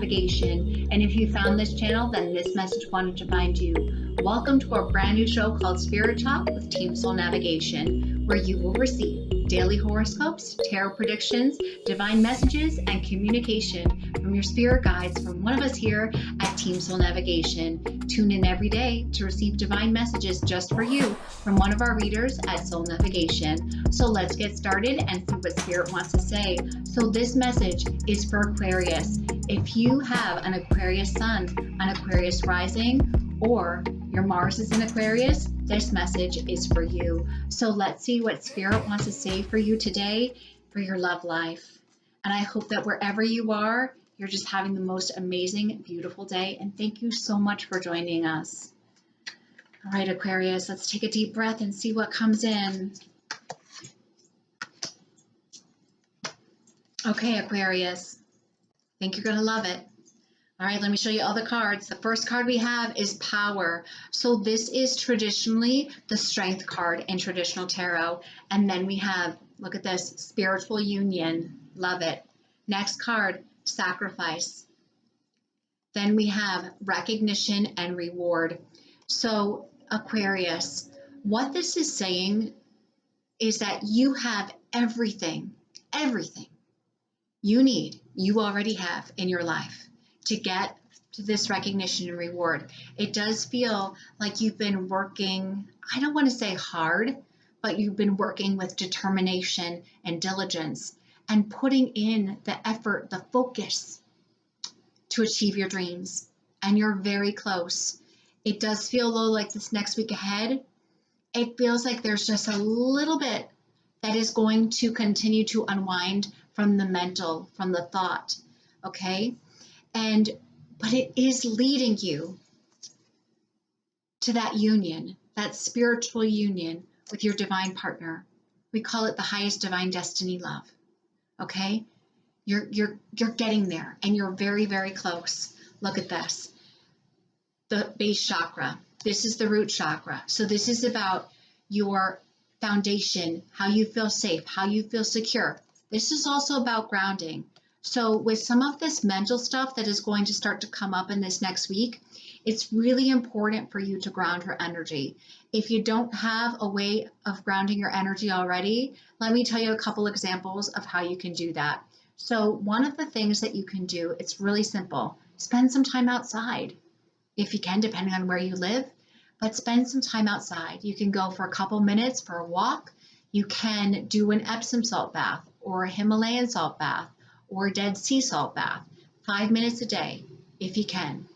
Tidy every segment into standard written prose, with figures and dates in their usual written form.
Navigation. And if you found this channel, then this message wanted to find you. Welcome to our brand new show called Spirit Talk with Team Soul Navigation, where you will receive daily horoscopes, tarot predictions, divine messages, and communication from your spirit guides from one of us here at Team Soul Navigation. Tune in every day to receive divine messages just for you from one of our readers at Soul Navigation. So let's get started and see what Spirit wants to say. So this message is for Aquarius. If you have an Aquarius sun, an Aquarius rising, or your Mars is in Aquarius, this message is for you. So let's see what Spirit wants to say for you today for your love life. And I hope that wherever you are, you're just having the most amazing, beautiful day. And thank you so much for joining us. All right, Aquarius, let's take a deep breath and see what comes in. Okay, Aquarius, I think you're going to love it. All right, let me show you all the cards. The first card we have is Power. So this is traditionally the Strength card in traditional tarot. And then we have, look at this, Spiritual Union. Love it. Next card, Sacrifice. Then we have Recognition and Reward. So Aquarius, what this is saying is that you have everything you need, you already have in your life to get to this recognition and reward. It does feel like you've been working, I don't want to say hard, but you've been working with determination and diligence and putting in the effort, the focus to achieve your dreams. And you're very close. It does feel though like this next week ahead, it feels like there's just a little bit that is going to continue to unwind from the mental, from the thought, okay? But it is leading you to that union, that spiritual union with your divine partner. We call it the highest divine destiny love, okay? You're getting there and you're very, very close. Look at this, the base chakra. This is the root chakra. So this is about your foundation, how you feel safe, how you feel secure. This is also about grounding. So with some of this mental stuff that is going to start to come up in this next week, it's really important for you to ground your energy. If you don't have a way of grounding your energy already, let me tell you a couple examples of how you can do that. So one of the things that you can do, it's really simple. Spend some time outside if you can, depending on where you live, but spend some time outside. You can go for a couple minutes for a walk. You can do an Epsom salt bath or a Himalayan salt bath or a Dead Sea salt bath, 5 minutes a day, if you can.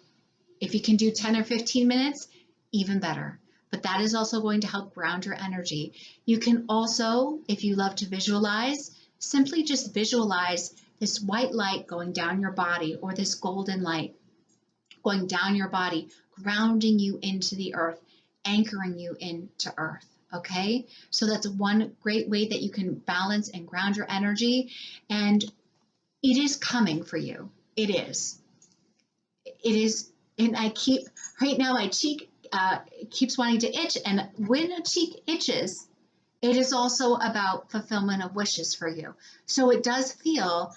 If you can do 10 or 15 minutes, even better. But that is also going to help ground your energy. You can also, if you love to visualize, simply just visualize this white light going down your body or this golden light going down your body, grounding you into the earth, anchoring you into earth. Okay, so that's one great way that you can balance and ground your energy, and it is coming for you. It is, and I keep, right now my cheek keeps wanting to itch, and when a cheek itches, it is also about fulfillment of wishes for you. So it does feel,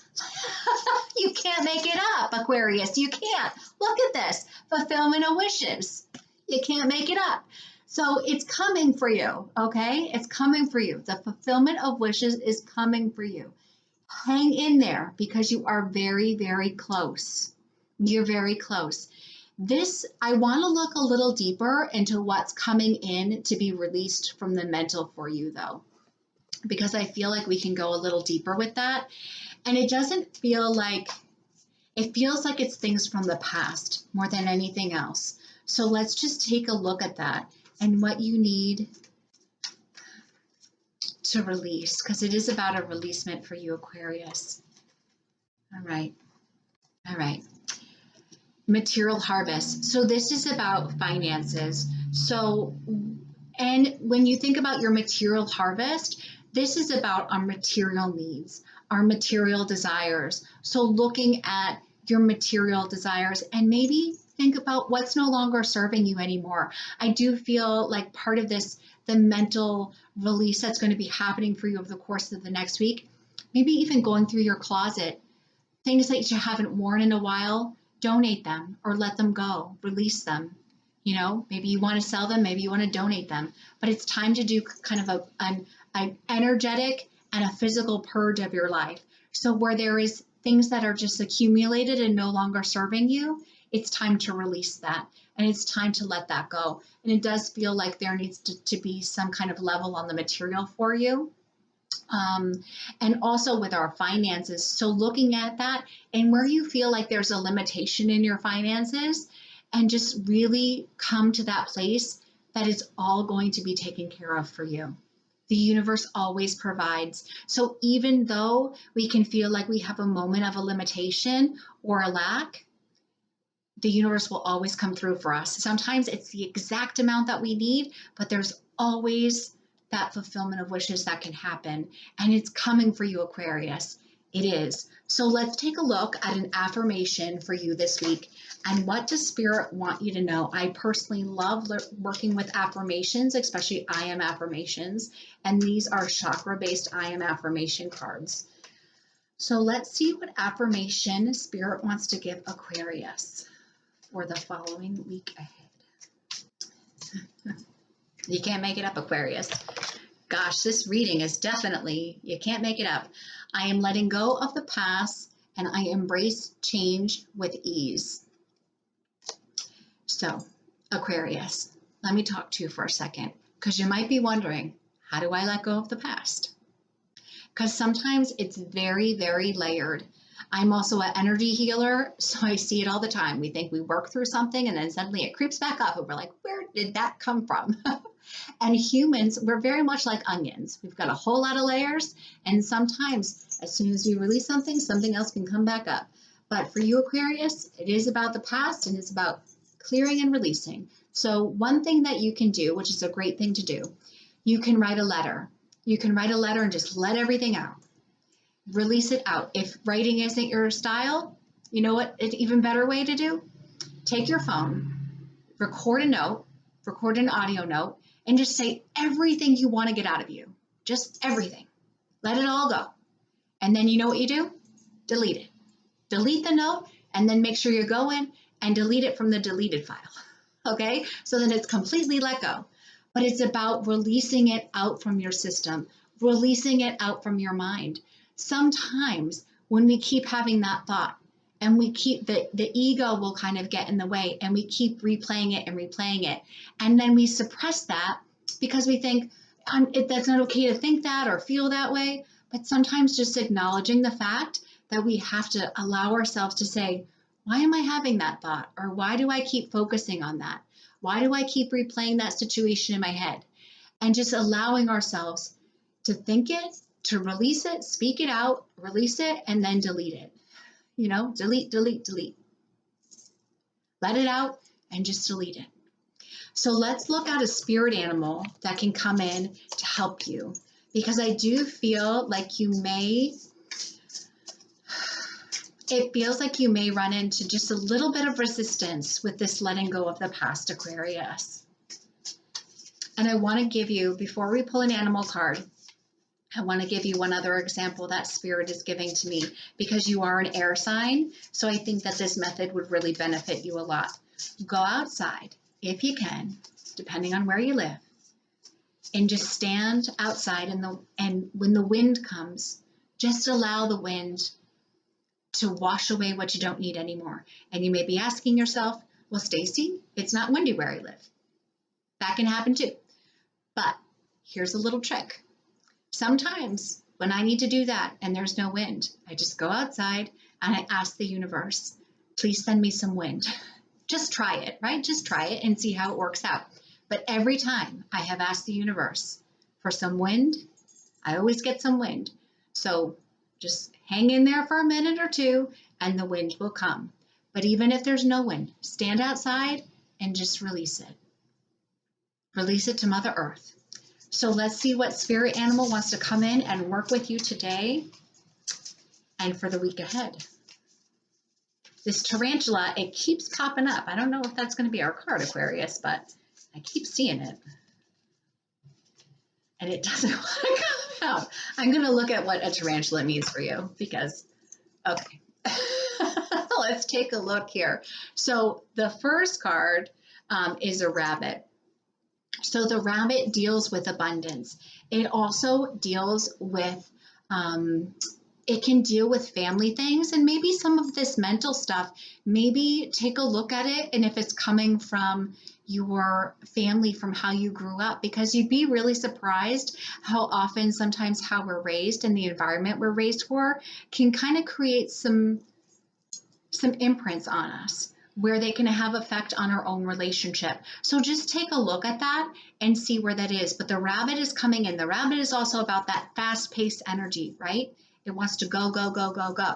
you can't make it up, Aquarius, you can't. Look at this, fulfillment of wishes. You can't make it up. So it's coming for you, okay? It's coming for you. The fulfillment of wishes is coming for you. Hang in there because you are very, very close. You're very close. This, I want to look a little deeper into what's coming in to be released from the mental for you though, because I feel like we can go a little deeper with that. And it doesn't feel like, it feels like it's things from the past more than anything else. So let's just take a look at that and what you need to release, because it is about a releasement for you, Aquarius. All right. Material harvest. So this is about finances. So, and when you think about your material harvest, this is about our material needs, our material desires. So looking at your material desires and maybe think about what's no longer serving you anymore. I do feel like part of this, the mental release that's going to be happening for you over the course of the next week, maybe even going through your closet, things that you haven't worn in a while, donate them or let them go, release them. You know, maybe you want to sell them, maybe you want to donate them, but it's time to do kind of an energetic and a physical purge of your life. So where there is things that are just accumulated and no longer serving you, it's time to release that, and it's time to let that go. And it does feel like there needs to be some kind of level on the material for you. And also with our finances. So looking at that and where you feel like there's a limitation in your finances, and just really come to that place that it's all going to be taken care of for you. The universe always provides. So even though we can feel like we have a moment of a limitation or a lack, the universe will always come through for us. Sometimes it's the exact amount that we need, but there's always that fulfillment of wishes that can happen. And it's coming for you, Aquarius. It is. So let's take a look at an affirmation for you this week. And what does Spirit want you to know? I personally love working with affirmations, especially I am affirmations. And these are chakra-based I am affirmation cards. So let's see what affirmation Spirit wants to give Aquarius for the following week ahead. You can't make it up, Aquarius. Gosh, this reading is definitely, you can't make it up. I am letting go of the past and I embrace change with ease. So, Aquarius, let me talk to you for a second, because you might be wondering, how do I let go of the past? Because sometimes it's very, very layered. I'm also an energy healer, so I see it all the time. We think we work through something and then suddenly it creeps back up and we're like, where did that come from? And humans, we're very much like onions. We've got a whole lot of layers, and sometimes as soon as we release something, something else can come back up. But for you, Aquarius, it is about the past and it's about clearing and releasing. So one thing that you can do, which is a great thing to do, you can write a letter. You can write a letter and just let everything out. Release it out. If writing isn't your style, you know what, an even better way to do? Take your phone, record a note, record an audio note, and just say everything you want to get out of you. Just everything. Let it all go. And then you know what you do? Delete it. Delete the note, and then make sure you go in and delete it from the deleted file. Okay? So then it's completely let go. But it's about releasing it out from your system, releasing it out from your mind. Sometimes when we keep having that thought and we keep the ego will kind of get in the way and we keep replaying it. And then we suppress that because we think that's not okay to think that or feel that way. But sometimes just acknowledging the fact that we have to allow ourselves to say, why am I having that thought? Or why do I keep focusing on that? Why do I keep replaying that situation in my head? And just allowing ourselves to think it, to release it, speak it out, release it, and then delete it. You know, delete, delete, delete. Let it out and just delete it. So let's look at a spirit animal that can come in to help you, because I do feel like it feels like you may run into just a little bit of resistance with this letting go of the past, Aquarius. And I want to give you, before we pull an animal card, I want to give you one other example that Spirit is giving to me, because you are an air sign. So I think that this method would really benefit you a lot. Go outside if you can, depending on where you live, and just stand outside and when the wind comes, just allow the wind to wash away what you don't need anymore. And you may be asking yourself, well, Stacey, it's not windy where I live. That can happen too. But here's a little trick. Sometimes when I need to do that and there's no wind, I just go outside and I ask the universe, please send me some wind. Just try it, right? Just try it and see how it works out. But every time I have asked the universe for some wind, I always get some wind. So just hang in there for a minute or two and the wind will come. But even if there's no wind, stand outside and just release it. Release it to Mother Earth. So let's see what spirit animal wants to come in and work with you today and for the week ahead. This tarantula, it keeps popping up. I don't know if that's going to be our card, Aquarius, but I keep seeing it. And it doesn't want to come out. I'm going to look at what a tarantula means for you because, okay. Let's take a look here. So the first card is a rabbit. So the rabbit deals with abundance. It also deals with, it can deal with family things and maybe some of this mental stuff. Maybe take a look at it, and if it's coming from your family, from how you grew up, because you'd be really surprised how often sometimes how we're raised and the environment we're raised for can kind of create some imprints on us where they can have effect on our own relationship. So just take a look at that and see where that is. But the rabbit is coming in. The rabbit is also about that fast-paced energy, right? It wants to go, go, go, go, go.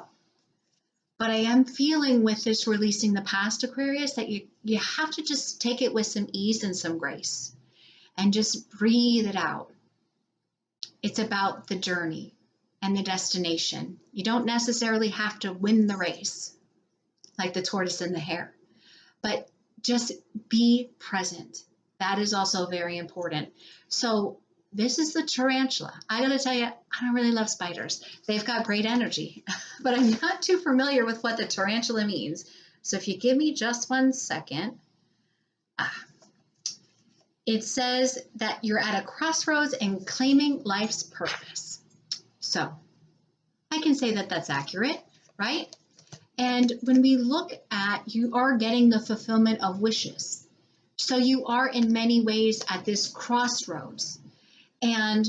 But I am feeling with this releasing the past, Aquarius, that you have to just take it with some ease and some grace and just breathe it out. It's about the journey and the destination. You don't necessarily have to win the race like the tortoise and the hare, but just be present. That is also very important. So this is the tarantula. I gotta tell you, I don't really love spiders. They've got great energy, but I'm not too familiar with what the tarantula means. So if you give me just 1 second, it says that you're at a crossroads and claiming life's purpose. So I can say that that's accurate, right? And when we look at, you are getting the fulfillment of wishes. So you are in many ways at this crossroads. And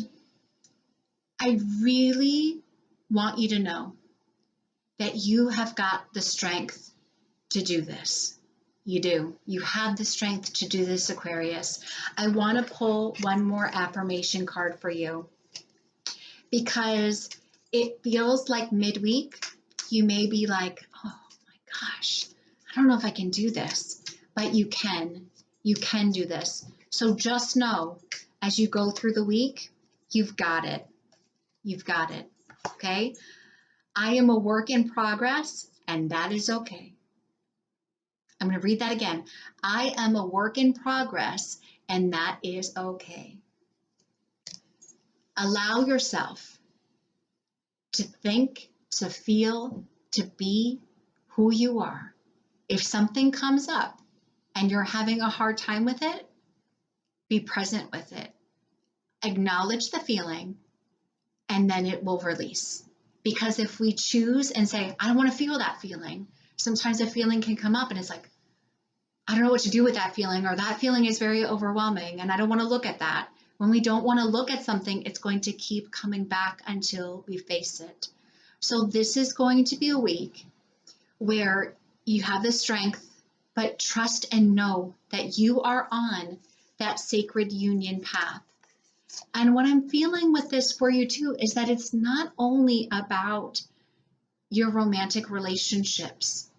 I really want you to know that you have got the strength to do this. You do. You have the strength to do this, Aquarius. I want to pull one more affirmation card for you because it feels like midweek. You may be like, oh my gosh, I don't know if I can do this, but you can. You can do this. So just know, as you go through the week, you've got it. You've got it, okay? I am a work in progress, and that is okay. I'm going to read that again. I am a work in progress, and that is okay. Allow yourself to think, to feel, to be who you are. If something comes up and you're having a hard time with it, be present with it. Acknowledge the feeling, and then it will release. Because if we choose and say, I don't want to feel that feeling, sometimes a feeling can come up and it's like, I don't know what to do with that feeling, or that feeling is very overwhelming and I don't want to look at that. When we don't want to look at something, it's going to keep coming back until we face it. So this is going to be a week where you have the strength, but trust and know that you are on that sacred union path. And what I'm feeling with this for you too is that it's not only about your romantic relationships.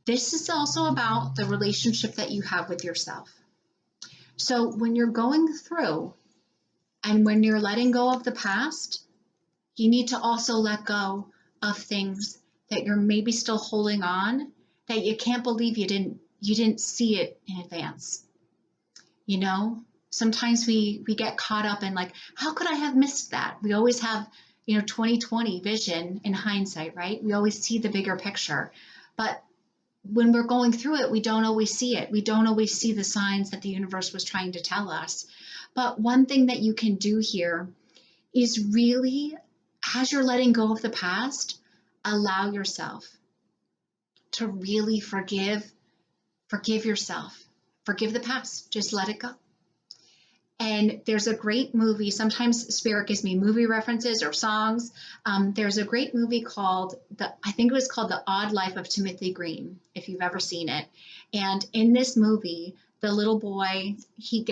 This is also about the relationship that you have with yourself. So when you're going through and when you're letting go of the past, you need to also let go of things that you're maybe still holding on, that you can't believe you didn't see it in advance. You know, sometimes we get caught up in like, how could I have missed that? We always have, 20/20 vision in hindsight, right? We always see the bigger picture. But when we're going through it, we don't always see it. We don't always see the signs that the universe was trying to tell us. But one thing that you can do here is really, as you're letting go of the past, allow yourself to really forgive yourself. Forgive the past. Just let it go. And there's a great movie. Sometimes Spirit gives me movie references or songs. There's a great movie called I think it was called The Odd Life of Timothy Green, if you've ever seen it. And in this movie, the little boy, he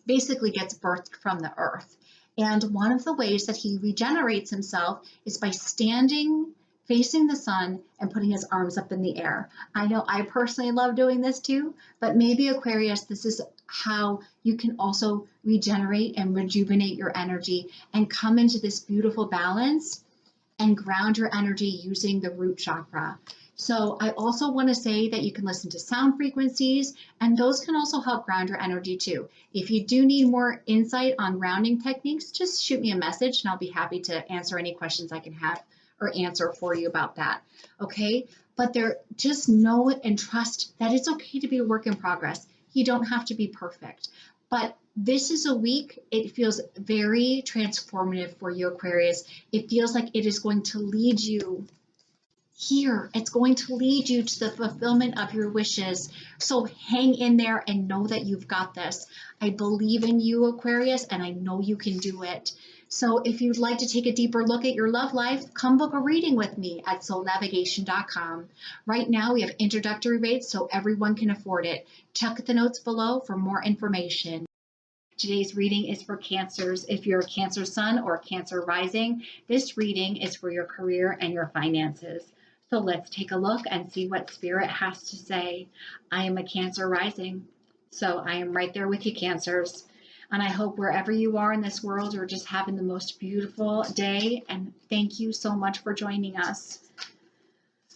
basically gets birthed from the earth. And one of the ways that he regenerates himself is by standing facing the sun and putting his arms up in the air. I know I personally love doing this too, but maybe Aquarius, this is how you can also regenerate and rejuvenate your energy and come into this beautiful balance and ground your energy using the root chakra. So I also want to say that you can listen to sound frequencies, and those can also help ground your energy too. If you do need more insight on grounding techniques, just shoot me a message and I'll be happy to answer any questions I can have or answer for you about that. Okay, but there, just know and trust that it's okay to be a work in progress. You don't have to be perfect. But this is a week, it feels very transformative for you, Aquarius. It feels like it is going to lead you here. It's going to lead you to the fulfillment of your wishes. So hang in there and know that you've got this. I believe in you, Aquarius, and I know you can do it. So if you'd like to take a deeper look at your love life, come book a reading with me at soulnavigation.com. Right now we have introductory rates so everyone can afford it. Check the notes below for more information. Today's reading is for Cancers. If you're a Cancer Sun or Cancer Rising, this reading is for your career and your finances. So let's take a look and see what Spirit has to say. I am a Cancer Rising, so I am right there with you, Cancers. And I hope wherever you are in this world, you're just having the most beautiful day. And thank you so much for joining us.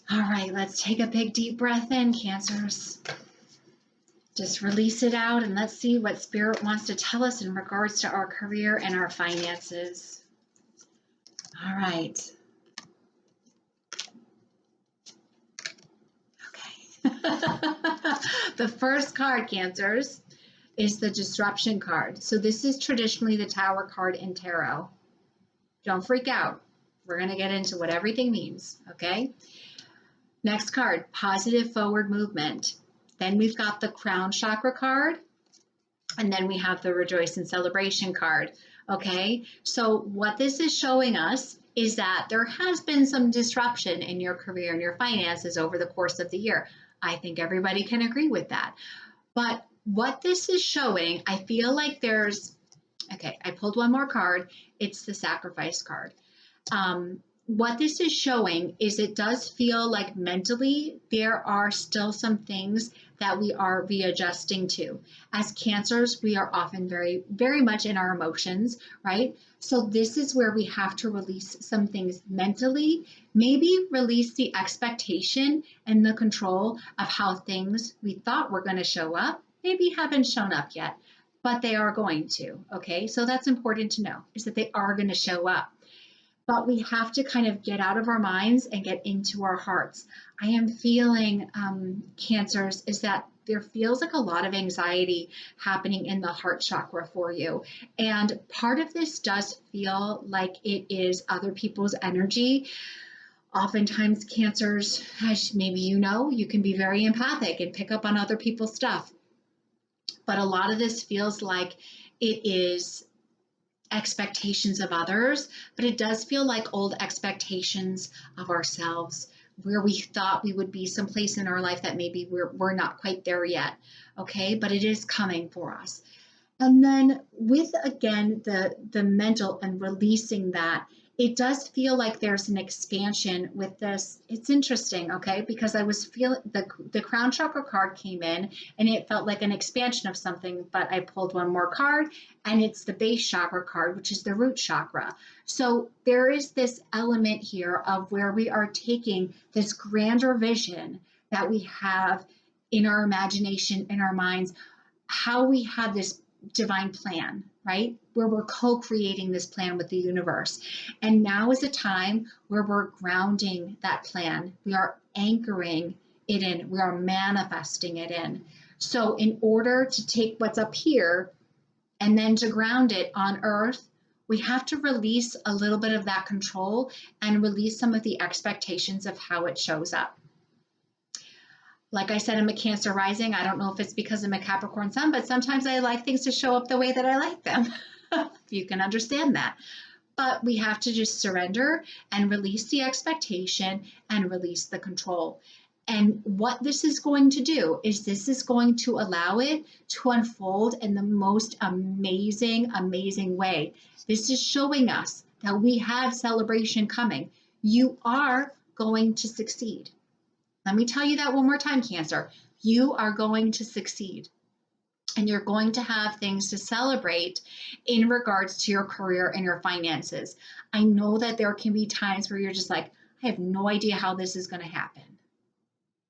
All right, let's take a big deep breath in, Cancers. Just release it out and let's see what Spirit wants to tell us in regards to our career and our finances. All right. Okay. The first card, Cancers, is the disruption card. So this is traditionally the Tower card in tarot. Don't freak out. We're going to get into what everything means, okay? Next card, positive forward movement. Then we've got the crown chakra card, and then we have the rejoice and celebration card, okay? So what this is showing us is that there has been some disruption in your career and your finances over the course of the year. I think everybody can agree with that. But what this is showing, I feel like there's, okay, I pulled one more card. It's the sacrifice card. What this is showing is it does feel like mentally there are still some things that we are readjusting to. As Cancers, we are often very, very much in our emotions, right? So this is where we have to release some things mentally, maybe release the expectation and the control of how things we thought were going to show up, maybe haven't shown up yet, but they are going to, okay? So that's important to know, is that they are going to show up. But we have to kind of get out of our minds and get into our hearts. I am feeling, Cancers, is that there feels like a lot of anxiety happening in the heart chakra for you. And part of this does feel like it is other people's energy. Oftentimes, Cancers, as maybe you know, you can be very empathic and pick up on other people's stuff. But a lot of this feels like it is expectations of others, but it does feel like old expectations of ourselves, where we thought we would be someplace in our life that maybe we're not quite there yet, okay? But it is coming for us. And then with, again, the mental and releasing that, it does feel like there's an expansion with this. It's interesting, okay? Because I was feeling the crown chakra card came in and it felt like an expansion of something, but I pulled one more card and it's the base chakra card, which is the root chakra. So there is this element here of where we are taking this grander vision that we have in our imagination, in our minds, how we have this divine plan, right? Where we're co-creating this plan with the universe. And now is a time where we're grounding that plan. We are anchoring it in. We are manifesting it in. So in order to take what's up here and then to ground it on earth, we have to release a little bit of that control and release some of the expectations of how it shows up. Like I said, I'm a Cancer rising. I don't know if it's because I'm a Capricorn sun, but sometimes I like things to show up the way that I like them. You can understand that. But we have to just surrender and release the expectation and release the control. And what this is going to do is this is going to allow it to unfold in the most amazing, amazing way. This is showing us that we have celebration coming. You are going to succeed. Let me tell you that one more time, Cancer. You are going to succeed. And you're going to have things to celebrate in regards to your career and your finances. I know that there can be times where you're just like, I have no idea how this is going to happen.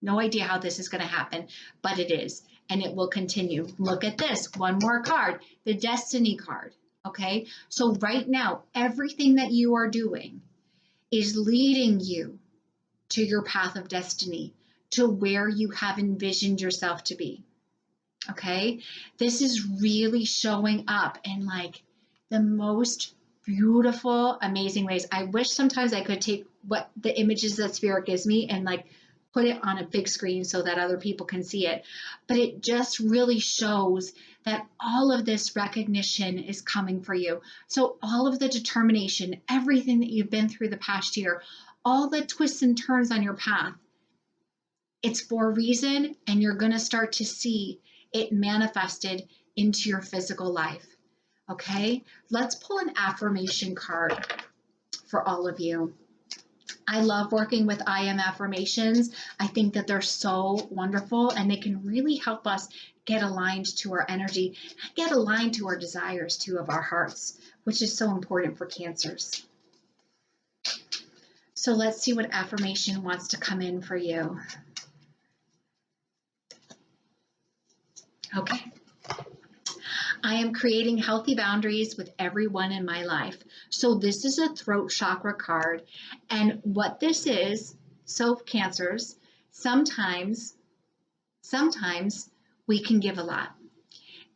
No idea how this is going to happen, but it is, and it will continue. Look at this, one more card, the Destiny card, okay? So right now, everything that you are doing is leading you to your path of destiny, to where you have envisioned yourself to be. Okay? This is really showing up in like the most beautiful, amazing ways. I wish sometimes I could take what the images that Spirit gives me and like put it on a big screen so that other people can see it. But it just really shows that all of this recognition is coming for you. So all of the determination, everything that you've been through the past year, all the twists and turns on your path, it's for a reason, and you're going to start to see it manifested into your physical life. Okay, let's pull an affirmation card for all of you. I love working with I Am affirmations. I think that they're so wonderful, and they can really help us get aligned to our energy, get aligned to our desires too of our hearts, which is so important for Cancers. So let's see what affirmation wants to come in for you. Okay. I am creating healthy boundaries with everyone in my life. So this is a throat chakra card. And what this is, so Cancers, sometimes we can give a lot.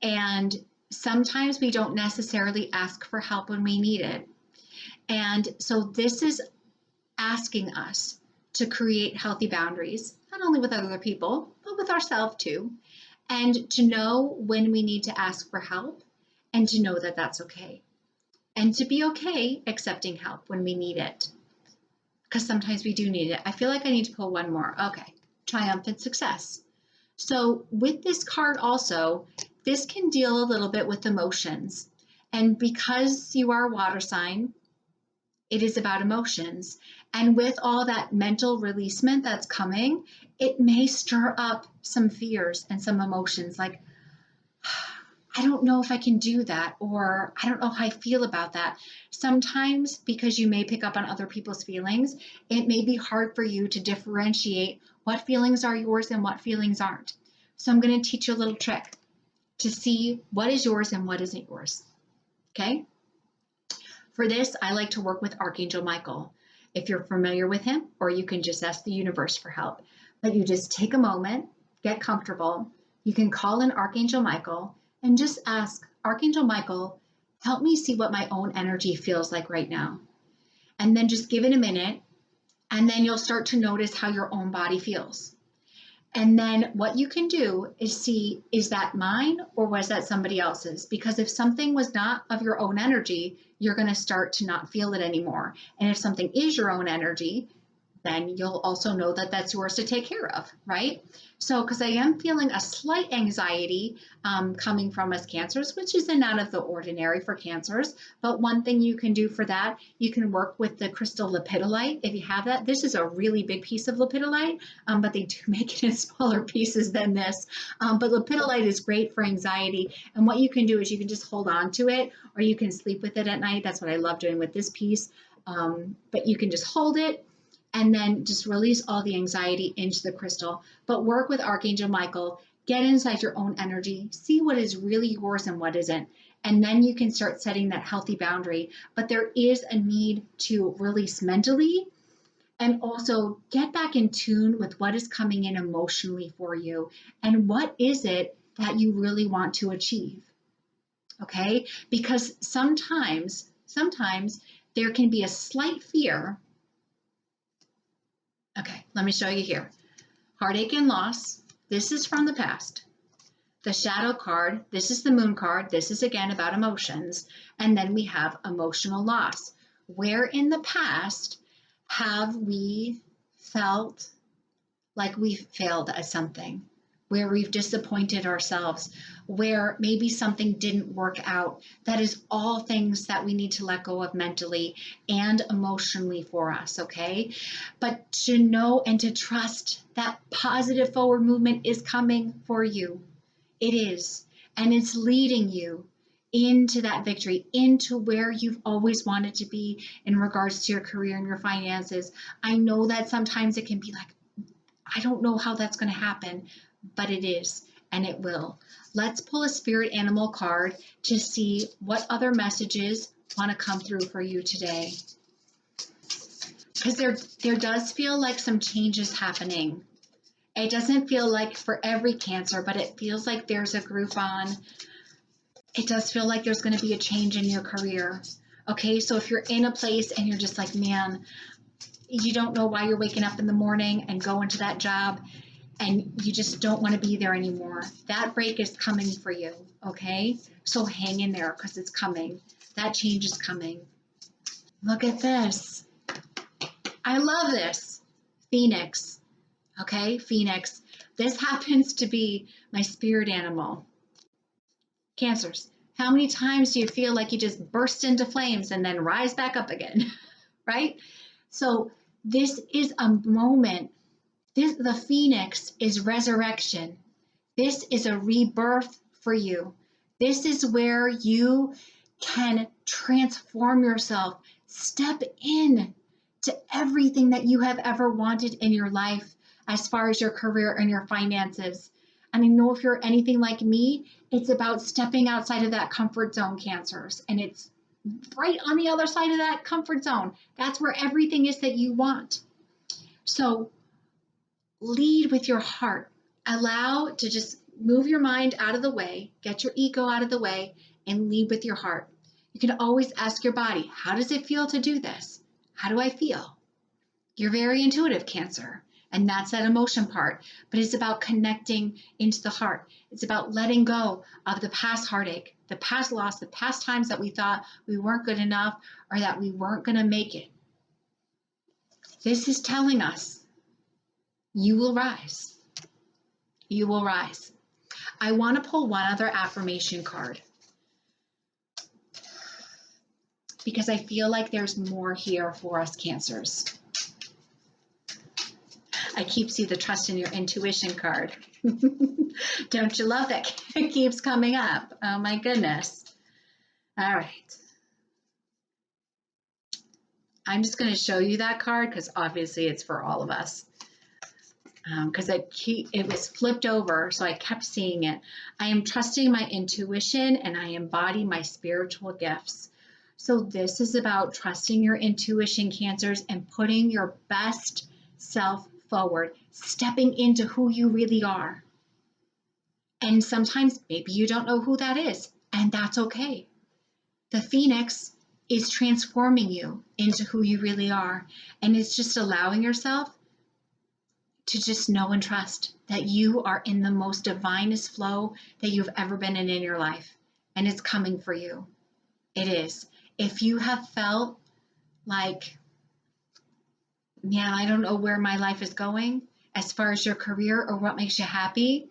And sometimes we don't necessarily ask for help when we need it. And so this is asking us to create healthy boundaries, not only with other people, but with ourselves too. And to know when we need to ask for help, and to know that that's okay. And to be okay accepting help when we need it. Because sometimes we do need it. I feel like I need to pull one more. Okay, triumphant success. So with this card also, this can deal a little bit with emotions. And because you are a water sign, it is about emotions. And with all that mental releasement that's coming, it may stir up some fears and some emotions like, I don't know if I can do that, or I don't know how I feel about that. Sometimes, because you may pick up on other people's feelings, it may be hard for you to differentiate what feelings are yours and what feelings aren't. So I'm going to teach you a little trick to see what is yours and what isn't yours. Okay? For this, I like to work with Archangel Michael. If you're familiar with him, or you can just ask the universe for help. But you just take a moment, get comfortable. You can call in Archangel Michael and just ask, Archangel Michael, help me see what my own energy feels like right now. And then just give it a minute, and then you'll start to notice how your own body feels. And then what you can do is see, is that mine or was that somebody else's? Because if something was not of your own energy, you're going to start to not feel it anymore. And if something is your own energy, then you'll also know that that's yours to take care of, right? So, because I am feeling a slight anxiety coming from us Cancers, which isn't out of the ordinary for Cancers. But one thing you can do for that, you can work with the crystal lepidolite. If you have that, this is a really big piece of lepidolite, but they do make it in smaller pieces than this. But lepidolite is great for anxiety. And what you can do is you can just hold on to it, or you can sleep with it at night. That's what I love doing with this piece. But you can just hold it, and then just release all the anxiety into the crystal. But work with Archangel Michael, get inside your own energy, see what is really yours and what isn't. And then you can start setting that healthy boundary. But there is a need to release mentally, and also get back in tune with what is coming in emotionally for you. And what is it that you really want to achieve? Okay? Because sometimes there can be a slight fear. Okay, let me show you here. Heartache and loss. This is from the past. The shadow card. This is the moon card. This is again about emotions. And then we have emotional loss. Where in the past have we felt like we've failed at something? Where we've disappointed ourselves, where maybe something didn't work out. That is all things that we need to let go of mentally and emotionally for us, okay? But to know and to trust that positive forward movement is coming for you. It is, and it's leading you into that victory, into where you've always wanted to be in regards to your career and your finances. I know that sometimes it can be like, I don't know how that's going to happen, but it is, and it will. Let's pull a spirit animal card to see what other messages want to come through for you today. because there does feel like some changes happening. It doesn't feel like for every Cancer, but it feels like there's a group on. It does feel like there's going to be a change in your career. Okay, so if you're in a place and you're just like, man, you don't know why you're waking up in the morning and going to that job and you just don't want to be there anymore, that break is coming for you. Okay, so hang in there because it's coming. That change is coming. Look at this. I love this. Phoenix. Okay, Phoenix. This happens to be my spirit animal. Cancers, how many times do you feel like you just burst into flames and then rise back up again, right? So this is a moment. The Phoenix is resurrection. This is a rebirth for you. This is where you can transform yourself, step in to everything that you have ever wanted in your life as far as your career and your finances. And I know if you're anything like me, it's about stepping outside of that comfort zone, Cancers. And it's right on the other side of that comfort zone. That's where everything is that you want. So lead with your heart. Allow to just move your mind out of the way, get your ego out of the way, and lead with your heart. You can always ask your body, how does it feel to do this? How do I feel? You're very intuitive, Cancer. And that's that emotion part. But it's about connecting into the heart. It's about letting go of the past heartache, the past loss, the past times that we thought we weren't good enough or that we weren't going to make it. This is telling us you will rise. You will rise. I want to pull one other affirmation card because I feel like there's more here for us, Cancers. I keep seeing the trust in your intuition card. Don't you love that? It keeps coming up. Oh my goodness. All right. I'm just going to show you that card because obviously it's for all of us. Because it was flipped over, so I kept seeing it. I am trusting my intuition and I embody my spiritual gifts. So this is about trusting your intuition, Cancers, and putting your best self forward, stepping into who you really are. And sometimes maybe you don't know who that is, and that's okay. The Phoenix is transforming you into who you really are, and it's just allowing yourself to just know and trust that you are in the most divinest flow that you've ever been in your life, and it's coming for you. It is. If you have felt like, man, I don't know where my life is going as far as your career or what makes you happy,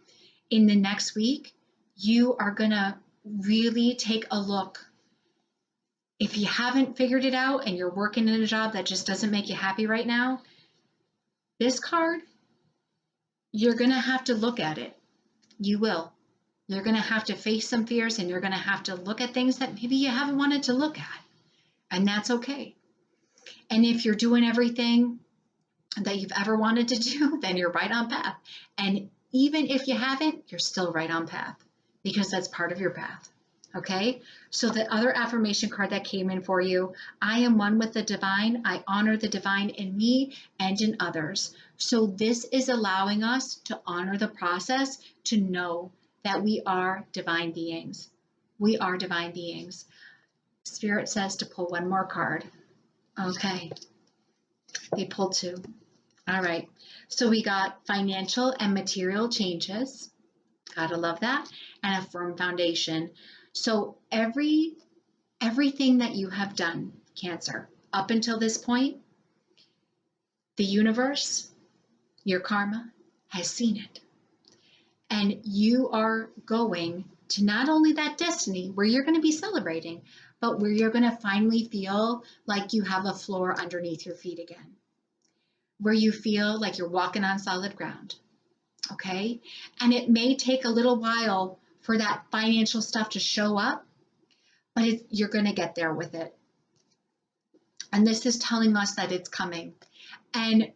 in the next week, you are going to really take a look. If you haven't figured it out and you're working in a job that just doesn't make you happy right now, this card, you're going to have to look at it. You will. You're going to have to face some fears and you're going to have to look at things that maybe you haven't wanted to look at. And that's okay. And if you're doing everything that you've ever wanted to do, then you're right on path. And even if you haven't, you're still right on path because that's part of your path. Okay? So the other affirmation card that came in for you, I am one with the divine. I honor the divine in me and in others. So this is allowing us to honor the process, to know that we are divine beings. We are divine beings. Spirit says to pull one more card. Okay. They pulled two. All right. So we got financial and material changes. Gotta love that. And a firm foundation. So everything that you have done, Cancer, up until this point, the universe, your karma, has seen it. And you are going to not only that destiny where you're going to be celebrating, but where you're going to finally feel like you have a floor underneath your feet again, where you feel like you're walking on solid ground. Okay? And it may take a little while for that financial stuff to show up, but you're going to get there with it. And this is telling us that it's coming. And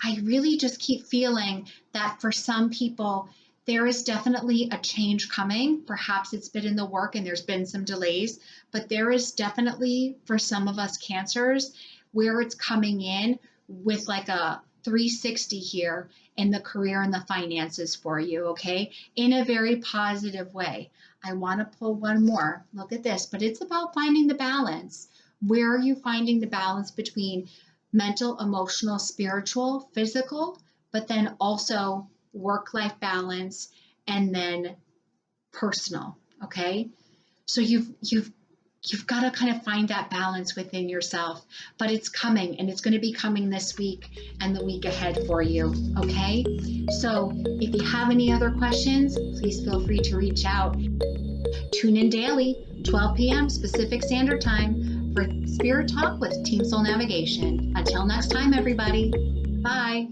I really just keep feeling that for some people, there is definitely a change coming. Perhaps it's been in the work and there's been some delays, but there is definitely, for some of us Cancers, where it's coming in with like a 360 here in the career and the finances for you, okay? In a very positive way. I want to pull one more. Look at this, but it's about finding the balance. Where are you finding the balance between mental, emotional, spiritual, physical, but then also work-life balance and then personal, okay? So you've got to kind of find that balance within yourself, but it's coming, and it's going to be coming this week and the week ahead for you, okay? So if you have any other questions, please feel free to reach out. Tune in daily, 12 p.m. Pacific Standard Time for Spirit Talk with Team Soul Navigation. Until next time, everybody. Bye.